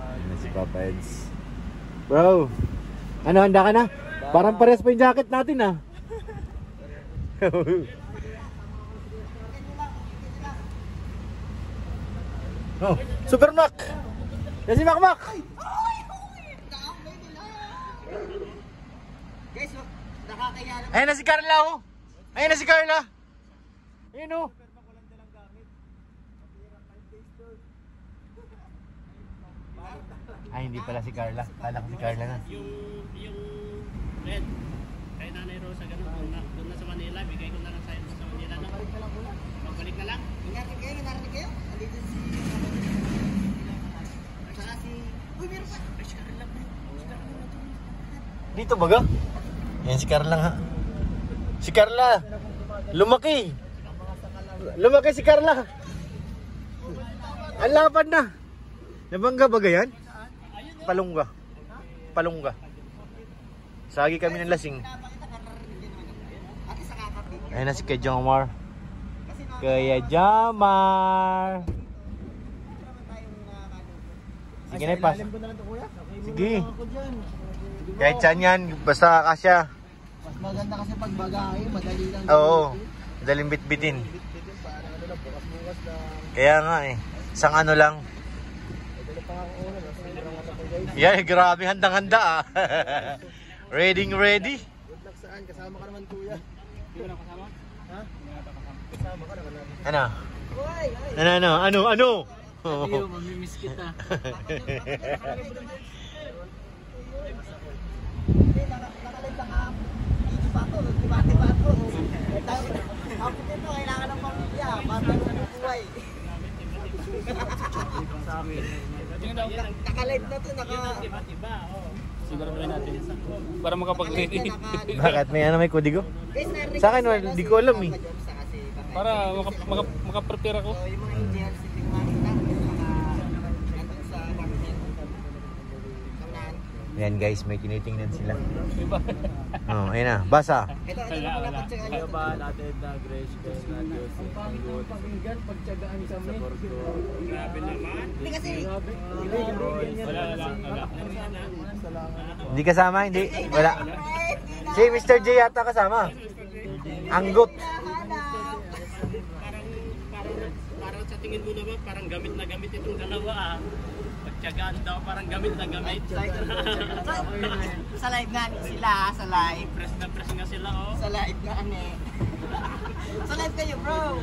Ayan si Papa Eds. Bro, ano, handa ka na? Parang parehas pa yung jacket natin ah. Oh, Super Mac! Yan si Mac Mac! Guys, nakakaya na. Ayan na si Carla oh! Ayan na si Carla! Ayan oh! Ay, hindi pala si Carla. Kala ko si Carla na. Yung red, kay Nanay Rosa, ganun, doon na sa Manila, bigay ko na lang sa'yo sa Manila. Magbalik na lang? Narinig kayo? Andito si... Saka si... Uy, meron pa! Ay, si Carla pa. Dito baga? Ayan si Carla nga. Si Carla! Lumaki! Lumaki si Carla! Ang lapad na! Nabangga baga yan? Palungga. Palungga. Sagi kami ng lasing. Ayan na si Kuya Jomar. Kuya Jomar. Sige na ipas. Sige. Kahit saan yan, basta kasya. Mas maganda kasi pag bagay, madali lang. Oo. Madaling bitbitin. Kaya nga eh. Isang ano lang. Yan, grabe, handang-handa ah. Ready. Good luck saan? Kasama ka naman kuya. Hindi mo na kasama? Ha? Kasama ka naman. Ano? Ano? Adiyo, mamimiss kita. Nakalive lang ka. Hindi pa ito. Dibati pa ito. Ako dito, kailangan ng pamilya. Para ng buhay. Nakalive na ito. Iba, oh. Siguro rin natin. Para makapag-ready. Bakit? May kodigo? Sa akin, hindi ko alam eh. Para makaprepare ako. Yung mga engineers, yung mga nandun sa apartment. Yan guys, may tinitingnan sila. Oh, ayun na, basa. Ito na pala pagtsagaan nyo. ba natin na Grace Grace na Diyos ang good Pagtsagaan kami. sa porto. Grabe naman. Hindi kasi. Wala. Hindi kasama, hindi. Wala. Si Mr. J yata kasama. Anggot. Parang sa tingin mo naman, parang gamit na gamit itong dalawa ah. Pagtyagaan daw, parang gamit na gamit. Sa live nga sila, sa live. Press na press nga sila oh. Sa live nga eh. Sa live kayo bro.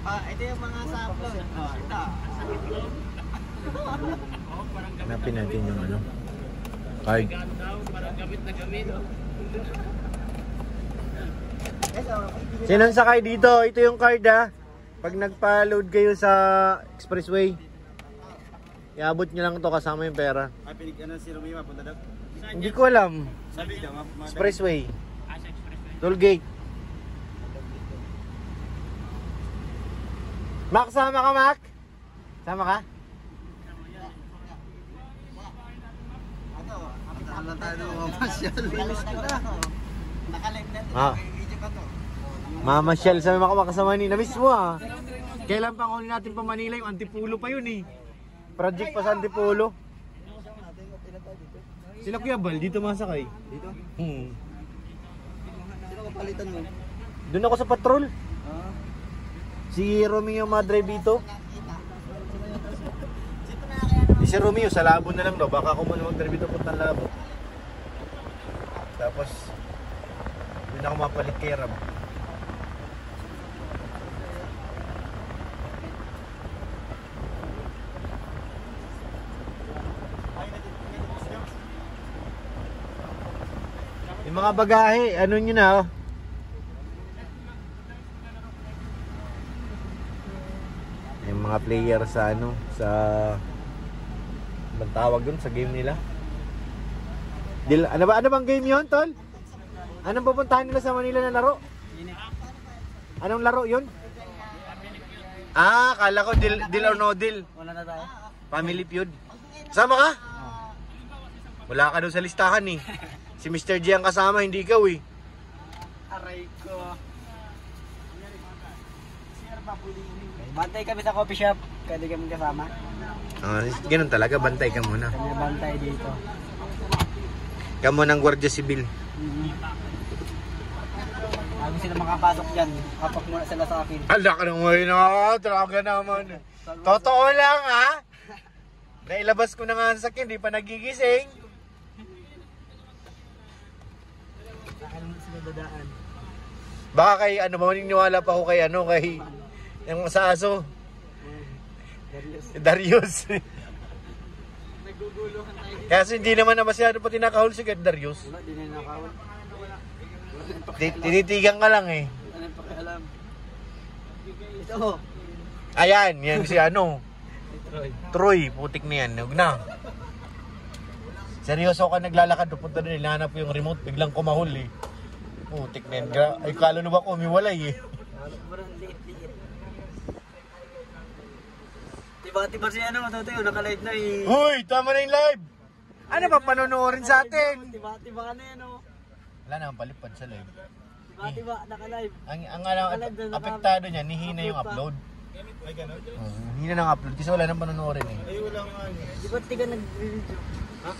Ito yung mga sa upload. Ito. Oh, parang gamit Hanapin natin yung ano. Card. Pagtyagaan daw, parang gamit na gamit. Sinong sakay dito? Ito yung card ha. Pag nagpa-load kayo sa expressway, iabot nyo lang to kasama yung pera. Ano si Romeo mapunta daw? Hindi ko alam. Sabi daw Expressway. Sa expressway. Tollgate. Mac, sama ka Mac? Sama ka? Ano tayo mapasyal? Nakalive na ito. Ah. Video pa to. Mamasyal sa mga makasama ni. Namiss mo ah. Kailan pa huli natin pa Manila yung Antipolo pa yun eh. Project pa sa Antipolo. Sila Kuya Bal, dito masakay. Dito? Sino kapalitan mo? Doon ako sa patrol. Si Romeo Madre dito. Si Romeo sa Labo na lang daw. Baka ako muna mag-drive dito puntang Labo. Tapos doon ako mapalit kay Ram. Yung mga bagahe, ano nyo na oh. Yung mga player sa ano, sa anong tawag dun sa game nila? Ano bang game yon, tol? Anong pupuntahan nila sa Manila na laro? Anong laro yun? Ah, kala ko deal or no deal. Wala na tayo? Family Feud. Sama ka? Wala ka doon sa listahan eh. Si Mr. G ang kasama, hindi ikaw eh. Aray ko. Sir, papulingin. Bantay kami sa coffee shop. Pwede kami kasama. Ganun talaga, bantay ka muna. Kami bantay dito. Ka muna ng Guardia Civil. Bago sila makapasok dyan, kapak muna sila sa akin. Ala ka nang ngayon na, talaga naman. Totoo lang ha. Nailabas ko na nga sa akin, di pa nagigising. Saan mo sila dadaan? Baka kay ano, maniniwala pa ako kay ano, kay yung sa aso. Darius. Naguguluhan tayo dito. Kasi hindi naman na masyado pa tinakahol si Darius. Wala, di na nakawal. Tinitigan ka lang eh. Ano yung pakialam? Ito. Ayan, yan si ano. Troy, putik na yan. Huwag na. Seryoso ka naglalakad, pupunta doon, hinahanap ko yung remote, biglang kumahol eh. Putik na yan. Ay, kala na ba ko umiwalay eh. Parang liit-liit. Tiba-tiba si ano, matutuyo, naka-live na eh. Huy, tama na yung live. Ano ba panonoodin sa atin? Tiba-tiba ka na yan oh. Wala naman palipad sa live. Tiba-tiba, naka-live. Ang apektado niya, nihina yung upload. Ay, gano'n? Hina ng upload kasi wala nang panonoodin eh. Ay, wala nga. Di ba tiga nag-video? Ha?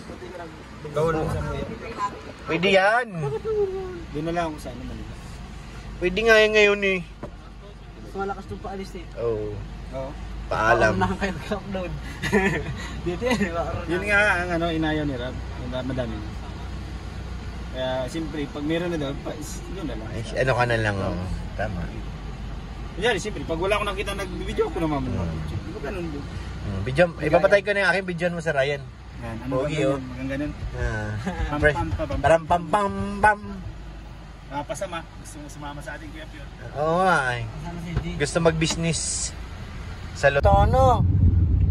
Gawin mo sa mga. Pwede yan. Doon na lang ako sa ano man. Pwede nga yan ngayon eh. Mas malakas itong paalis eh. Oo. Oo. Paalam. Paano na kayo nag-upload? Dito yan, di ba? Yun nga ang ano, inayaw ni Rab. Madami. Kaya siyempre, pag meron na daw, yun na lang. Ay, ano ka na lang oh. Tama. Kunyari, siyempre, pag wala ko nakita nag-video, ako naman mag-video. Di ba ganun doon? Video, ipapatay ko na yung aking video mo sa Ryan. Yan, ano Pogi, ba oh. ganyan? Ganun. Ah. Pam, pam, pam, pam. Parang pam pam pam. Pasama, gusto mo sumama sa ating Kuya Pio. Oo nga eh. Kasama si G. Gusto mag-business sa Tono.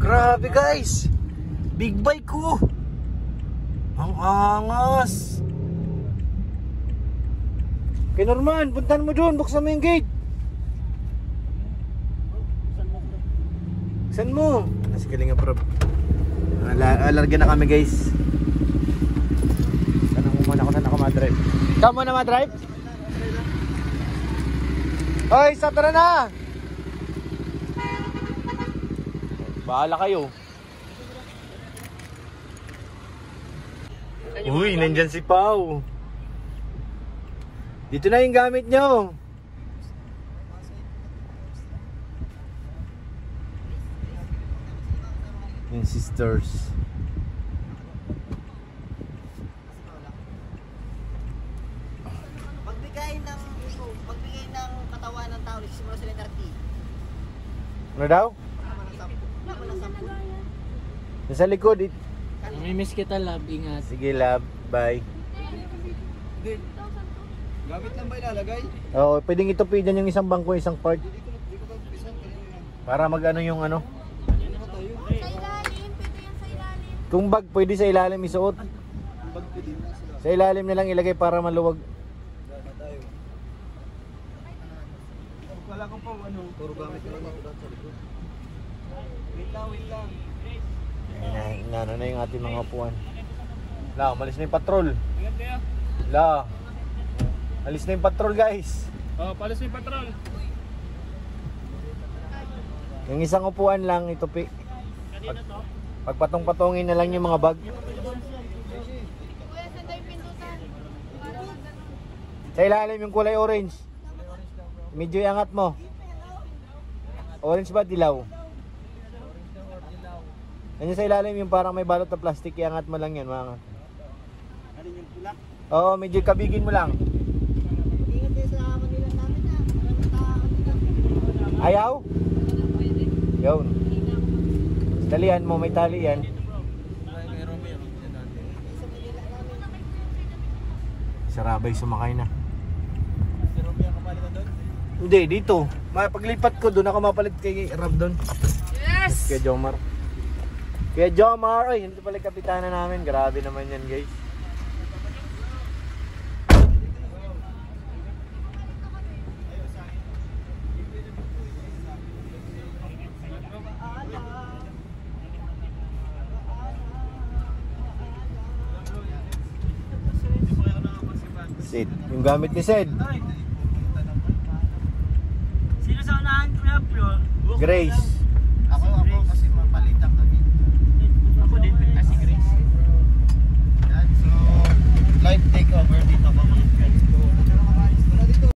Grabe guys. Big bike ko. Ang angas. Kay Norman, puntahan mo doon, buksan mo yung gate. Saan mo? Nasa kalinga prob. Alarga na kami guys. Tanong mo muna ako saan ako madrive. Ikaw muna madrive? Hoy, sa tara na! Bahala kayo. Uy, nandyan si Pau. Dito na yung gamit nyo. Yung sisters. Pagbigay ng katawan ng tao, nagsisimula sa letter T. Ano daw? Nasa likod. Namimiss kita, love. Ingat. Sige, love. Bye. Gamit lang ba ilalagay? Oo, pwedeng itupi dyan yung isang bangko, isang part. Para mag-ano yung ano. Sa ilalim, pwede yan sa ilalim. Kung bag, pwede sa ilalim isuot. Sa ilalim na lang ilagay para maluwag. Wala ko pa ano. Puro gamit lang ako sa likod. Wait lang. Inano na yung ating mga upuan. La, umalis na yung patrol. Ingat kayo. La, alis na yung patrol guys. Oh, palis yung patrol. Yung isang upuan lang itupi. Kanina to. Pagpatong-patongin na lang yung mga bag. Kuya, saan tayo pindutan? Para mag ganun. Sa ilalim yung kulay orange. Medyo iangat mo. Orange ba dilaw? Nandiyan sa ilalim yung parang may balot na plastic, iangat mo lang yan mga. Ano yung pula? Oo, medyo kabigin mo lang. Ingat din sa Manila namin na. Maraming tao dito. Ayaw? Yun. Talian mo, may tali yan. Si Rabay sumakay na. Si Romy ang kapalitan doon? Hindi, dito. Paglipat ko, doon ako mapalit kay Rab doon. Yes! Kaya Jomar. Kaya Jomar, ay, hindi pala yung kapitana namin. Grabe naman yan, guys. Sid, yung gamit ni Sid. Sino sa unahan, Kuya Pio? Grace.